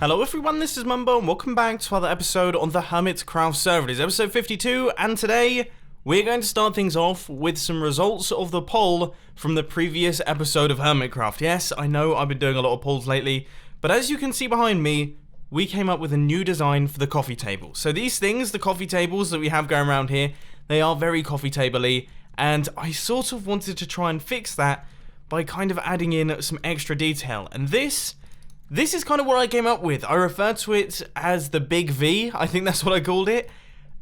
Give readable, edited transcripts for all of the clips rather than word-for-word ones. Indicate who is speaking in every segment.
Speaker 1: Hello everyone, this is Mumbo and welcome back to another episode on the Hermitcraft server. It is episode 52 and today we're going to start things off with some results of the poll from the previous episode of Hermitcraft. Yes, I know I've been doing a lot of polls lately, but as you can see behind me, we came up with a new design for the coffee table. So these things, the coffee tables that we have going around here, they are very coffee table-y, and I sort of wanted to try and fix that by kind of adding in some extra detail. And this is kind of what I came up with. I refer to it as the Big V. I think that's what I called it.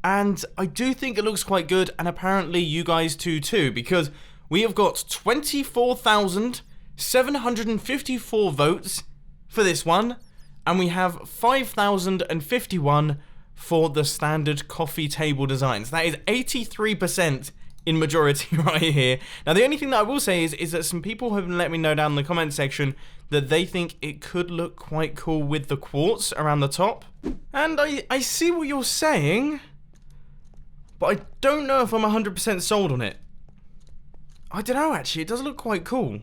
Speaker 1: And I do think it looks quite good, and apparently you guys do too, because we have got 24,754 votes for this one, and we have 5,051 for the standard coffee table designs. That is 83% in majority right here. Now the only thing that I will say is that some people have let me know down in the comment section that they think it could look quite cool with the quartz around the top. And I see what you're saying, but I don't know if I'm 100% sold on it. I don't know actually, it does look quite cool.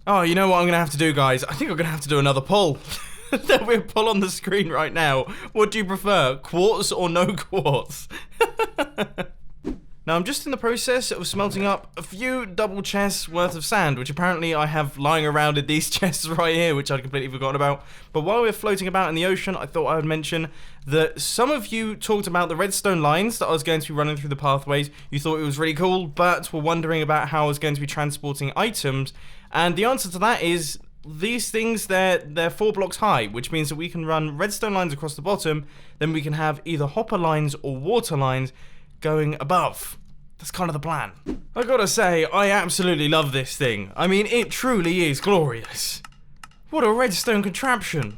Speaker 1: Oh, you know what I'm gonna have to do, guys? I think I'm gonna have to do another poll. There'll be a poll on the screen right now. What do you prefer, quartz or no quartz? Now I'm just in the process of smelting up a few double chests worth of sand, which apparently I have lying around in these chests right here, which I'd completely forgotten about. But while we're floating about in the ocean, I thought I would mention that some of you talked about the redstone lines that I was going to be running through the pathways. You thought it was really cool, but were wondering about how I was going to be transporting items. And the answer to that is, these things, they're 4 blocks high, which means that we can run redstone lines across the bottom, then we can have either hopper lines or water lines going above. That's kind of the plan. I gotta say, I absolutely love this thing. I mean, it truly is glorious. What a redstone contraption.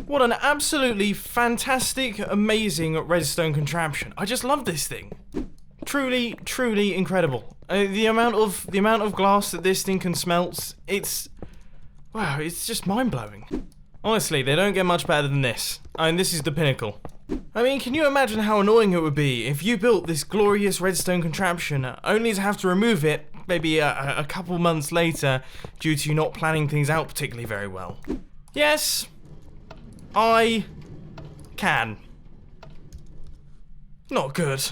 Speaker 1: What an absolutely fantastic, amazing redstone contraption. I just love this thing. Truly, truly incredible. The amount of glass that this thing can smelt, wow, it's just mind-blowing. Honestly, they don't get much better than this. I mean, this is the pinnacle. I mean, can you imagine how annoying it would be if you built this glorious redstone contraption only to have to remove it maybe a couple months later due to you not planning things out particularly very well? Yes, I can. Not good.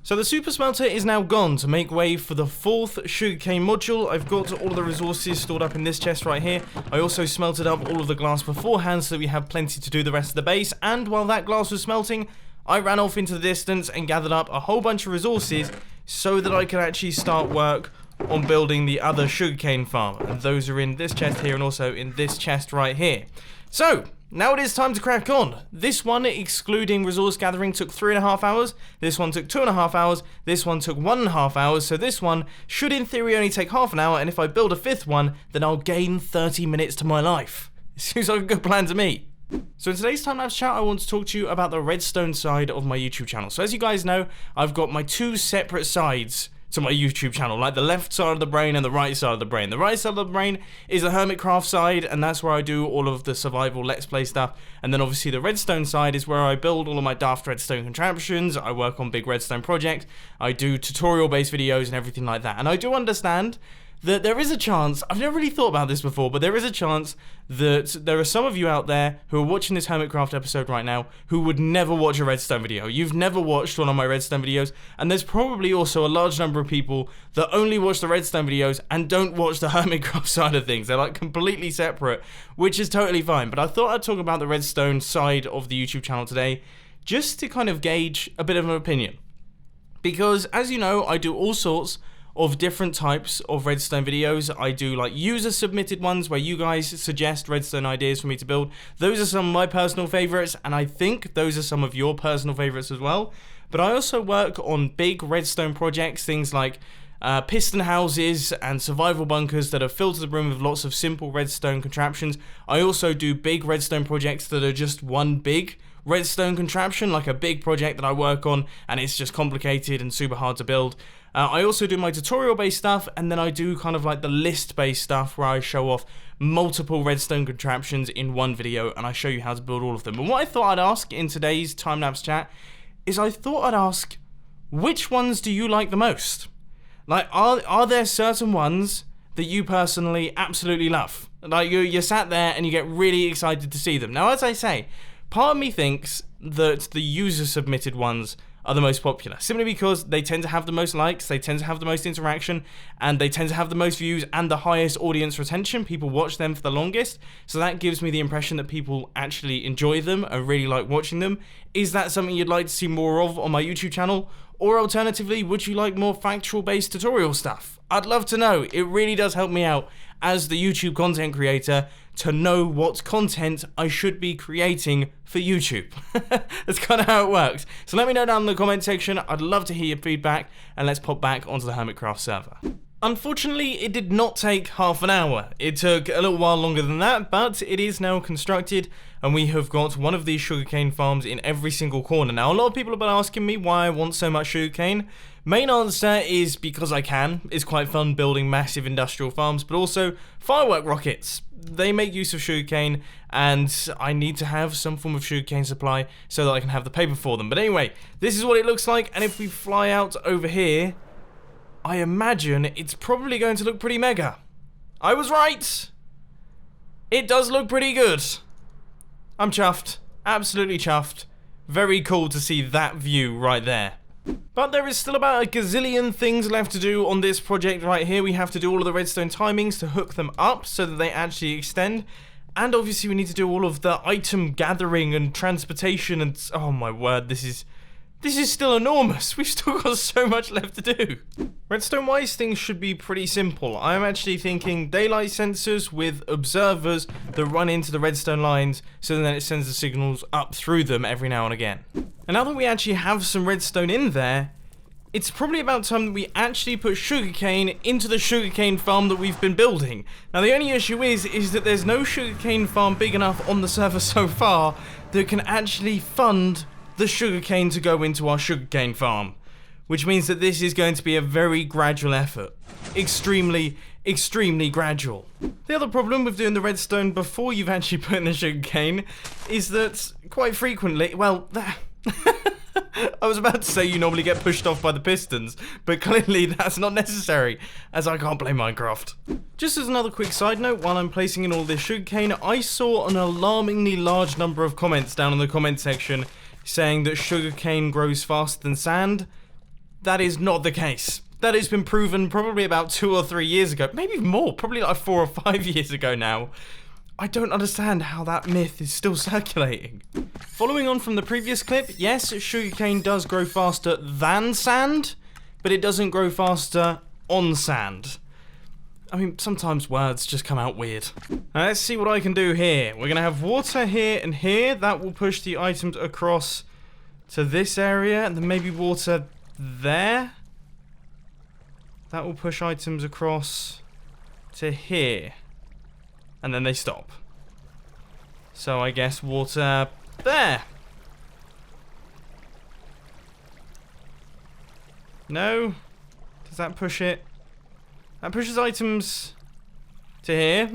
Speaker 1: So the super smelter is now gone to make way for the 4th sugarcane module. I've got all of the resources stored up in this chest right here. I also smelted up all of the glass beforehand so that we have plenty to do the rest of the base. And while that glass was smelting, I ran off into the distance and gathered up a whole bunch of resources so that I could actually start work on building the other sugarcane farm. And those are in this chest here and also in this chest right here. So now it is time to crack on. This one, excluding resource gathering, took 3.5 hours. This one took 2.5 hours. This one took 1.5 hours. So this one should, in theory, only take half an hour. And if I build a 5th one, then I'll gain 30 minutes to my life. It seems like a good plan to me. So in today's Timelapse chat, I want to talk to you about the redstone side of my YouTube channel. So as you guys know, I've got my 2 separate sides to my YouTube channel, like the left side of the brain and the right side of the brain. The right side of the brain is the Hermitcraft side, and that's where I do all of the survival let's play stuff. And then obviously the redstone side is where I build all of my daft redstone contraptions. I work on big redstone projects. I do tutorial based videos and everything like that. And I do understand that there is a chance, I've never really thought about this before, but there is a chance that there are some of you out there who are watching this Hermitcraft episode right now who would never watch a redstone video. You've never watched one of my redstone videos, and there's probably also a large number of people that only watch the redstone videos and don't watch the Hermitcraft side of things. They're like completely separate, which is totally fine. But I thought I'd talk about the redstone side of the YouTube channel today, just to kind of gauge a bit of an opinion. Because as you know, I do all sorts of different types of redstone videos. I do like user submitted ones where you guys suggest redstone ideas for me to build. Those are some of my personal favorites, and I think those are some of your personal favorites as well. But I also work on big redstone projects, things like piston houses and survival bunkers that are filled to the brim with lots of simple redstone contraptions. I also do big redstone projects that are just one big redstone contraption, like a big project that I work on and it's just complicated and super hard to build. I also do my tutorial based stuff, and then I do kind of like the list based stuff where I show off multiple redstone contraptions in one video and I show you how to build all of them. And what I thought I'd ask in today's Timelapse chat is I thought I'd ask, which ones do you like the most? Like, are there certain ones that you personally absolutely love? Like, you're sat there and you get really excited to see them. Now, as I say, part of me thinks that the user-submitted ones are the most popular, simply because they tend to have the most likes, they tend to have the most interaction, and they tend to have the most views and the highest audience retention. People watch them for the longest, so that gives me the impression that people actually enjoy them and really like watching them. Is that something you'd like to see more of on my YouTube channel? Or alternatively, would you like more factual-based tutorial stuff? I'd love to know. It really does help me out as the YouTube content creator to know what content I should be creating for YouTube. That's kind of how it works. So let me know down in the comment section. I'd love to hear your feedback, and let's pop back onto the Hermitcraft server. Unfortunately, it did not take half an hour. It took a little while longer than that, but it is now constructed, and we have got one of these sugarcane farms in every single corner. Now, a lot of people have been asking me why I want so much sugarcane. Main answer is because I can. It's quite fun building massive industrial farms, but also firework rockets. They make use of sugarcane, and I need to have some form of sugarcane supply so that I can have the paper for them. But anyway, this is what it looks like, and if we fly out over here, I imagine it's probably going to look pretty mega. I was right! It does look pretty good. I'm chuffed. Absolutely chuffed. Very cool to see that view right there. But there is still about a gazillion things left to do on this project right here. We have to do all of the redstone timings to hook them up so that they actually extend. And obviously we need to do all of the item gathering and transportation and... oh my word, this is still enormous. We've still got so much left to do. Redstone-wise, things should be pretty simple. I'm actually thinking daylight sensors with observers that run into the redstone lines so then it sends the signals up through them every now and again. And now that we actually have some redstone in there, it's probably about time that we actually put sugarcane into the sugarcane farm that we've been building. Now the only issue is that there's no sugarcane farm big enough on the server so far that can actually fund the sugarcane to go into our sugarcane farm, which means that this is going to be a very gradual effort. Extremely, extremely gradual. The other problem with doing the redstone before you've actually put in the sugarcane is that quite frequently, well, I was about to say you normally get pushed off by the pistons, but clearly that's not necessary, as I can't play Minecraft. Just as another quick side note, while I'm placing in all this sugarcane, I saw an alarmingly large number of comments down in the comment section saying that sugarcane grows faster than sand. That is not the case. That has been proven probably about 2 or 3 years ago, maybe more, probably like 4 or 5 years ago now. I don't understand how that myth is still circulating. Following on from the previous clip, yes, sugarcane does grow faster than sand, but it doesn't grow faster on sand. I mean, sometimes words just come out weird. Now, let's see what I can do here. We're going to have water here and here. That will push the items across to this area, and then maybe water there. That will push items across to here. And then they stop. So I guess water there. No? Does that push it? That pushes items to here.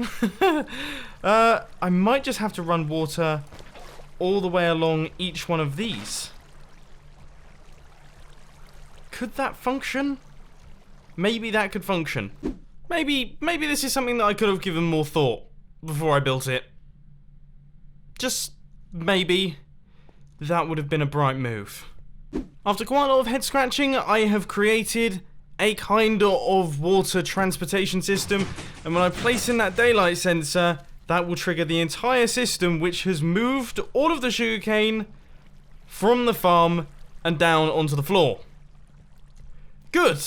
Speaker 1: I might just have to run water all the way along each one of these. Could that function? Maybe that could function. Maybe this is something that I could have given more thought before I built it. Just maybe that would have been a bright move. After quite a lot of head scratching, I have created a kind of water transportation system, and when I place in that daylight sensor, that will trigger the entire system, which has moved all of the sugarcane from the farm and down onto the floor. Good.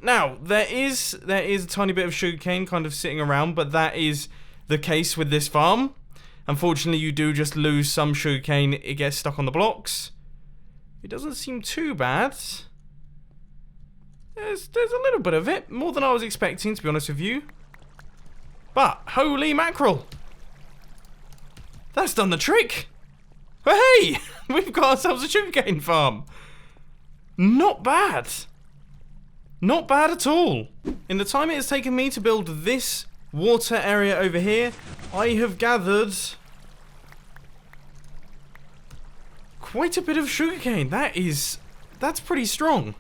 Speaker 1: Now, there is a tiny bit of sugarcane kind of sitting around, but that is the case with this farm. Unfortunately, you do just lose some sugarcane. It gets stuck on the blocks. It doesn't seem too bad. There's a little bit of it, more than I was expecting, to be honest with you. But, holy mackerel! That's done the trick! Hey! We've got ourselves a sugarcane farm! Not bad! Not bad at all! In the time it has taken me to build this water area over here, I have gathered quite a bit of sugarcane. That's pretty strong.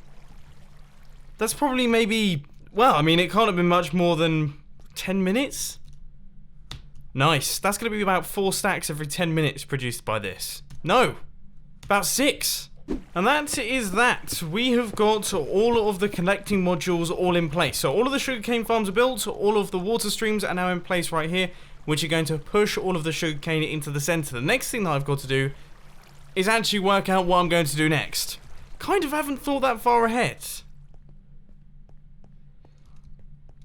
Speaker 1: That's probably maybe, well, I mean, it can't have been much more than 10 minutes. Nice. That's going to be about 4 stacks every 10 minutes produced by this. No, about 6. And that is that. We have got all of the collecting modules all in place. So all of the sugarcane farms are built, all of the water streams are now in place right here, which are going to push all of the sugarcane into the center. The next thing that I've got to do is actually work out what I'm going to do next. Kind of haven't thought that far ahead.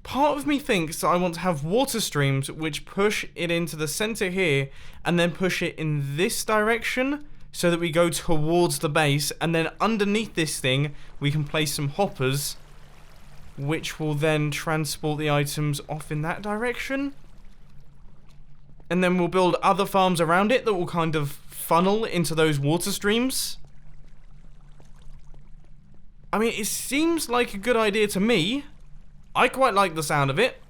Speaker 1: Part of me thinks that I want to have water streams which push it into the center here and then push it in this direction so that we go towards the base, and then underneath this thing we can place some hoppers which will then transport the items off in that direction. And then we'll build other farms around it that will kind of funnel into those water streams. I mean, it seems like a good idea to me. I quite like the sound of it.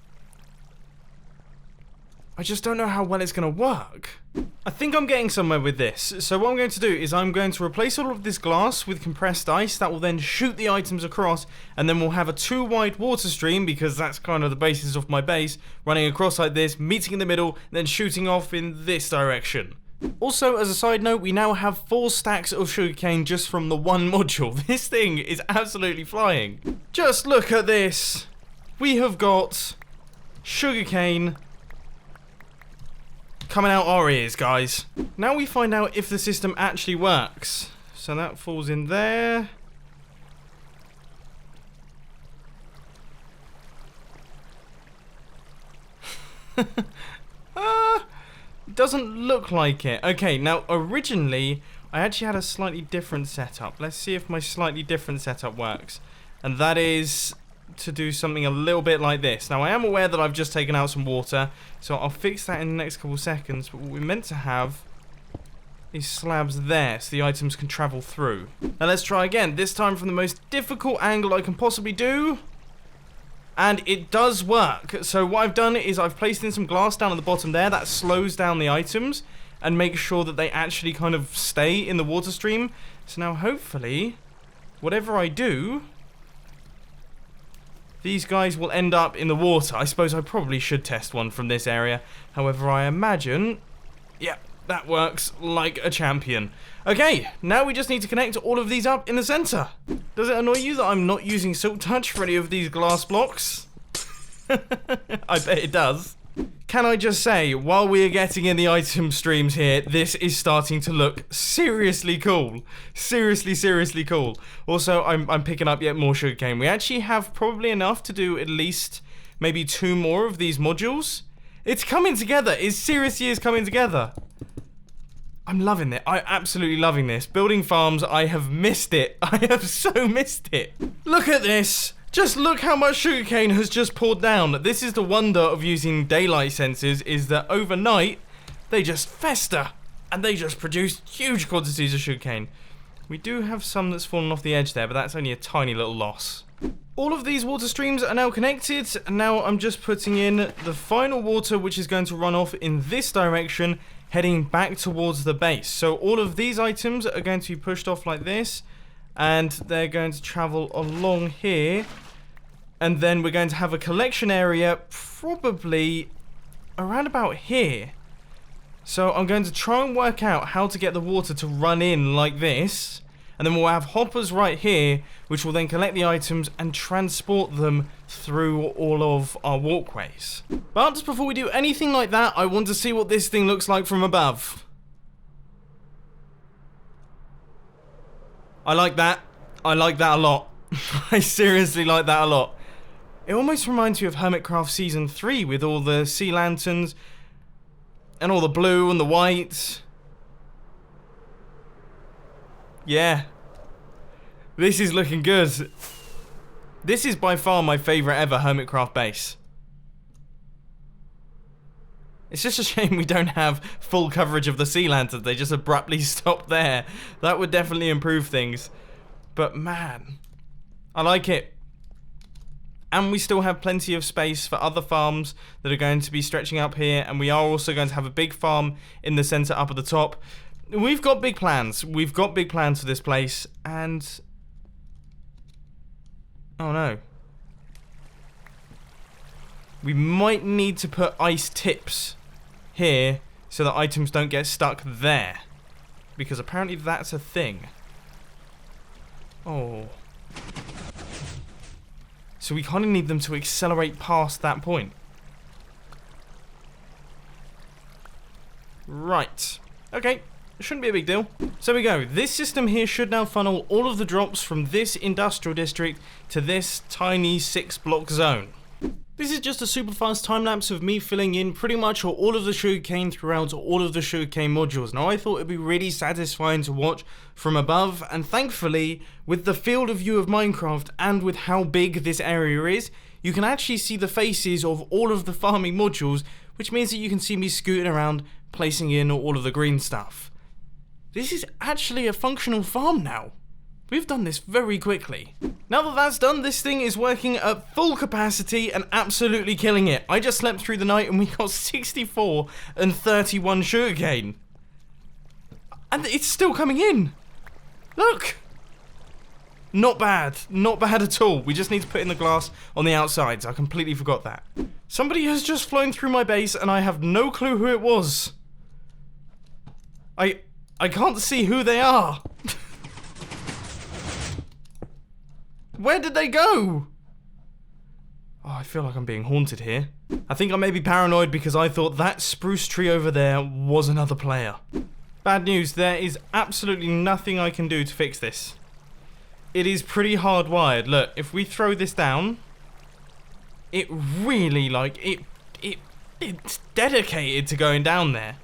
Speaker 1: I just don't know how well it's going to work. I think I'm getting somewhere with this. So what I'm going to do is I'm going to replace all of this glass with compressed ice. That will then shoot the items across, and then we'll have a 2-wide water stream, because that's kind of the basis of my base, running across like this, meeting in the middle, then shooting off in this direction. Also, as a side note, we now have 4 stacks of sugarcane just from the one module. This thing is absolutely flying. Just look at this. We have got sugarcane coming out our ears, guys. Now we find out if the system actually works. So that falls in there. Doesn't look like it. Okay, now originally I actually had a slightly different setup. Let's see if my slightly different setup works. And that is to do something a little bit like this. Now I am aware that I've just taken out some water, so I'll fix that in the next couple seconds, but what we're meant to have is slabs there so the items can travel through. Now let's try again, this time from the most difficult angle I can possibly do, and it does work. So what I've done is I've placed in some glass down at the bottom there that slows down the items and makes sure that they actually kind of stay in the water stream. So now hopefully whatever I do, these guys will end up in the water. I suppose I probably should test one from this area. However, I imagine, yeah, that works like a champion. Okay, now we just need to connect all of these up in the center. Does it annoy you that I'm not using Silk Touch for any of these glass blocks? I bet it does. Can I just say, while we are getting in the item streams here, this is starting to look seriously cool. Seriously cool. Also, I'm picking up yet more sugarcane. We actually have probably enough to do at least maybe 2 more of these modules. It's coming together. It seriously is coming together. I'm loving it. I'm absolutely loving this. Building farms, I have missed it. I have so missed it. Look at this. Just look how much sugarcane has just poured down. This is the wonder of using daylight sensors, is that overnight they just fester and they just produce huge quantities of sugarcane. We do have some that's fallen off the edge there, but that's only a tiny little loss. All of these water streams are now connected, and now I'm just putting in the final water, which is going to run off in this direction, heading back towards the base. So all of these items are going to be pushed off like this, and they're going to travel along here, and then we're going to have a collection area probably around about here. So I'm going to try and work out how to get the water to run in like this, and then we'll have hoppers right here which will then collect the items and transport them through all of our walkways. But before we do anything like that, I want to see what this thing looks like from above. I like that. I like that a lot. I seriously like that a lot. It almost reminds me of Hermitcraft Season 3 with all the sea lanterns and all the blue and the white. Yeah. This is looking good. This is by far my favourite ever Hermitcraft base. It's just a shame we don't have full coverage of the sea lanterns. They just abruptly stop there. That would definitely improve things. But man, I like it. And we still have plenty of space for other farms that are going to be stretching up here. And we are also going to have a big farm in the centre up at the top. We've got big plans. We've got big plans for this place. And... oh no. We might need to put ice tips here so that items don't get stuck there. Because apparently that's a thing. Oh. So we kind of need them to accelerate past that point. Right. Okay. Shouldn't be a big deal. So we go. This system here should now funnel all of the drops from this industrial district to this tiny 6-block zone. This is just a super fast time lapse of me filling in pretty much all of the sugarcane throughout all of the sugarcane modules. Now I thought it'd be really satisfying to watch from above, and thankfully with the field of view of Minecraft and with how big this area is, you can actually see the faces of all of the farming modules, which means that you can see me scooting around placing in all of the green stuff. This is actually a functional farm now. We've done this very quickly. Now that that's done, this thing is working at full capacity and absolutely killing it. I just slept through the night and we got 64 and 31 sugarcane. And it's still coming in. Look. Not bad. Not bad at all. We just need to put in the glass on the outsides. I completely forgot that. Somebody has just flown through my base and I have no clue who it was. I can't see who they are. Where did they go? Oh, I feel like I'm being haunted here. I think I may be paranoid because I thought that spruce tree over there was another player. Bad news, there is absolutely nothing I can do to fix this. It is pretty hardwired. Look, if we throw this down, it really, like, it's dedicated to going down there.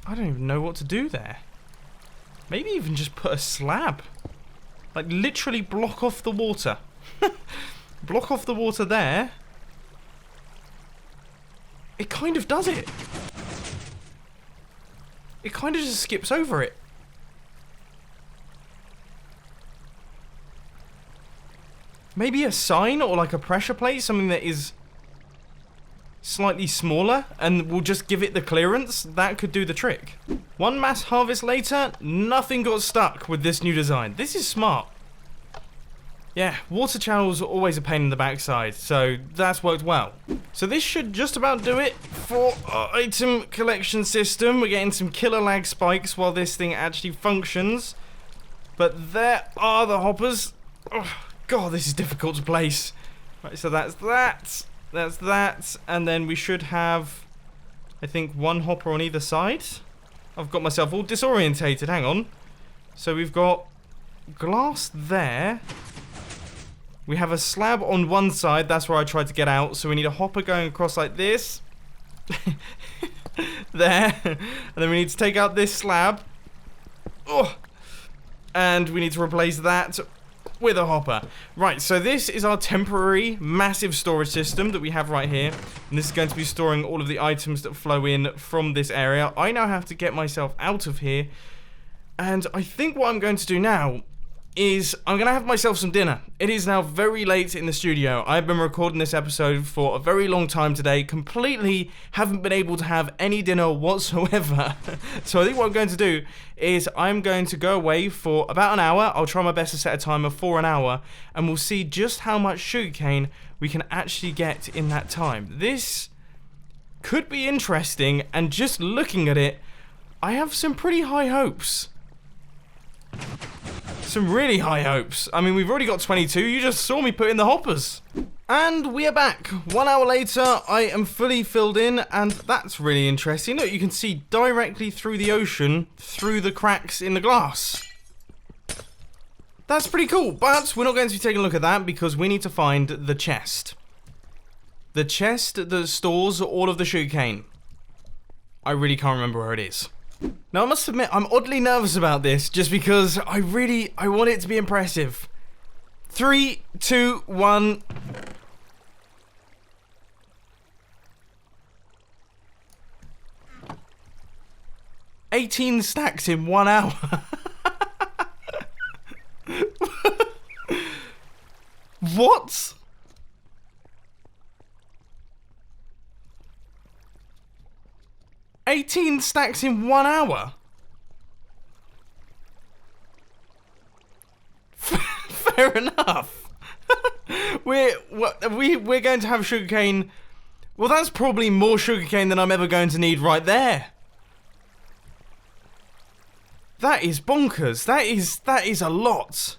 Speaker 1: I don't even know what to do there. Maybe even just put a slab. Like, literally block off the water. Block off the water there. It kind of does it. It kind of just skips over it. Maybe a sign or like a pressure plate, something that is slightly smaller and we'll just give it the clearance. That could do the trick. One mass harvest later, nothing got stuck with this new design. This is smart. Yeah, water channels are always a pain in the backside, so that's worked well. So this should just about do it for our item collection system. We're getting some killer lag spikes while this thing actually functions. But there are the hoppers. Oh, God, this is difficult to place. Right, so that's that. That's that, and then we should have, I think, one hopper on either side. I've got myself all disorientated, hang on. So we've got glass there. We have a slab on one side, that's where I tried to get out, so we need a hopper going across like this. There. And then we need to take out this slab. Oh. And we need to replace that with a hopper. Right, so this is our temporary massive storage system that we have right here, and this is going to be storing all of the items that flow in from this area. I now have to get myself out of here, and I think what I'm going to do now is I'm going to have myself some dinner. It is now very late in the studio. I've been recording this episode for a very long time today, completely haven't been able to have any dinner whatsoever. So I think what I'm going to do is I'm going to go away for about an hour. I'll try my best to set a timer for an hour, and we'll see just how much sugarcane we can actually get in that time. This could be interesting, and just looking at it, I have some pretty high hopes. Some really high hopes. I mean, we've already got 22. You just saw me put in the hoppers. And we are back. 1 hour later, I am fully filled in, and that's really interesting. Look, you can see directly through the ocean, through the cracks in the glass. That's pretty cool, but we're not going to be taking a look at that because we need to find the chest. The chest that stores all of the sugarcane. I really can't remember where it is. Now, I must admit, I'm oddly nervous about this, just because I want it to be impressive. 3, 2, 1. $18 stacks in 1 hour. What? $18 stacks in 1 hour? Fair enough. we're going to have sugarcane. Well, that's probably more sugarcane than I'm ever going to need right there. That is bonkers. That is a lot.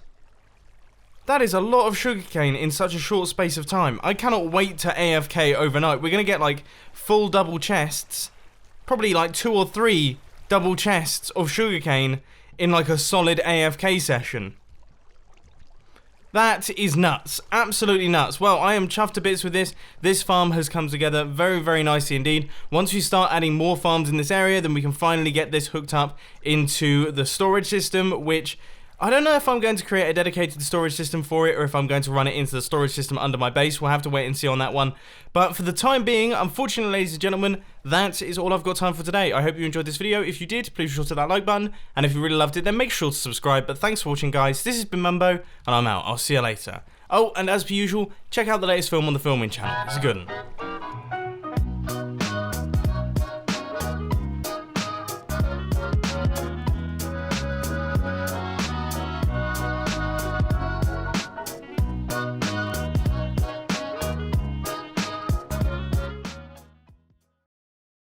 Speaker 1: That is a lot of sugarcane in such a short space of time. I cannot wait to AFK overnight. We're going to get like full double chests. Probably like 2 or 3 double chests of sugarcane in like a solid AFK session. That is nuts. Absolutely nuts. Well, I am chuffed to bits with this. This farm has come together very, very nicely indeed. Once we start adding more farms in this area, then we can finally get this hooked up into the storage system, which I don't know if I'm going to create a dedicated storage system for it or if I'm going to run it into the storage system under my base. We'll have to wait and see on that one. But for the time being, unfortunately, ladies and gentlemen, that is all I've got time for today. I hope you enjoyed this video. If you did, please be sure to hit that like button. And if you really loved it, then make sure to subscribe. But thanks for watching, guys. This has been Mumbo, and I'm out. I'll see you later. Oh, and as per usual, check out the latest film on the filming channel. It's a good one.